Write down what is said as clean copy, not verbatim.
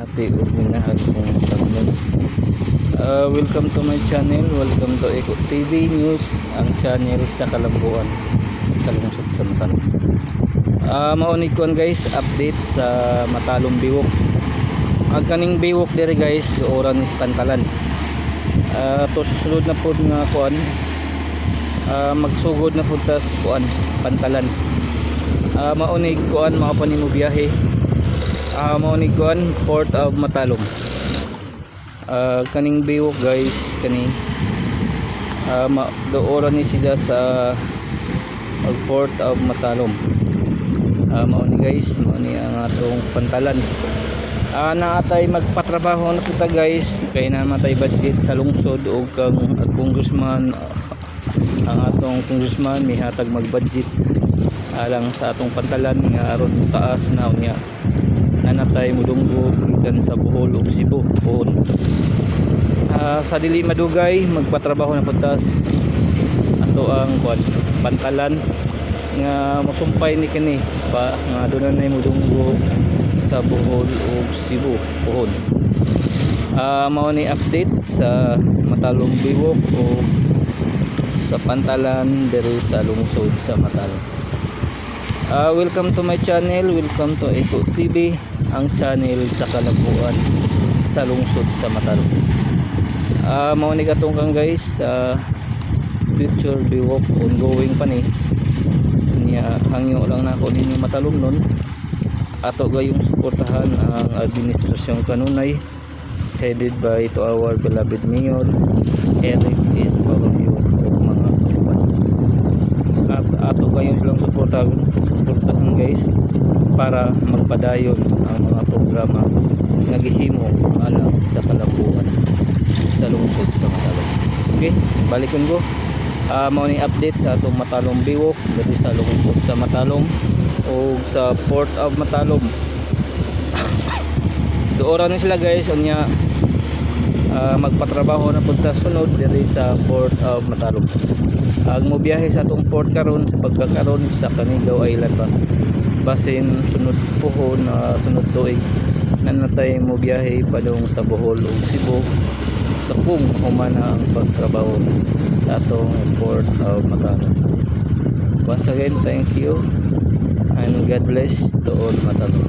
pagbati ug minahal kong pagmon. Welcome to my channel, welcome to Eko TV News, ang channel sa Kalambuan sa lungsod Santan. Mauni ko guys, update sa Matalom Biwok. Ang kaning biwok dire guys, duoran is Pantalan. To susunod na pod nga kuan, magsugod na pod tas kuan Pantalan. Mauni kuan mga panimo biyahe. Mauni kuan Port of Matalom. Kaning biwok guys, kaning duoran ni siya sa Port of Matalom. Mauni guys, mauni ang atong Pantalan. Naatay magpatrabaho na kita guys, kay naman tay budget sa lungsod o kang congressman, ang atong congressman may hatag magbudget alang sa atong Pantalan nga aron taas na unya nanatay mudunggo ikan sa Bohol ug Cebu pohon. Sa dili madugay magpatrabaho na putas ato ang Pantalan nga mosumpay ni kini pa nga dunay mudunggo sa Bohol ug Cebu pohon. Mao ni update sa Matalom Biwok o sa Pantalan diri sa lungsod sa Matalom. Welcome to my channel, welcome to Eko TV, ang channel sa Kalambuan sa lungsod sa Matalom. Mao ni katong kang guys, future biwok ongoing pa ni niya, hangyo lang nako ninyo Matalom nun. Ato gayong suportahan ang administrasyong kanunay headed by to our beloved Mayor Eric S. Baronio o mga kawan. At ato gayong silang suportahan guys para magpadayon ang mga programa nga gihimo alang sa Kalambuan sa lungsod sa Matalom. Okay, balikon ko. Mao ni update sa atong Matalom Biwok diri sa lungsod sa Matalom o sa Port of Matalom. Duoran ni sila guys unya magpatrabaho na pagta sunod diri sa Port of Matalom. Ang mobiyahe sa atong port karon sa pagkakaron sa Canigao Island pa. Basin sunod pohon, sunod tuig nanatay mobiyahe padung sa Bohol ug Cebu sa kung humana ang pagtrabaho sa atong Port of Matalom. Once again, thank you and God bless to all Matalom.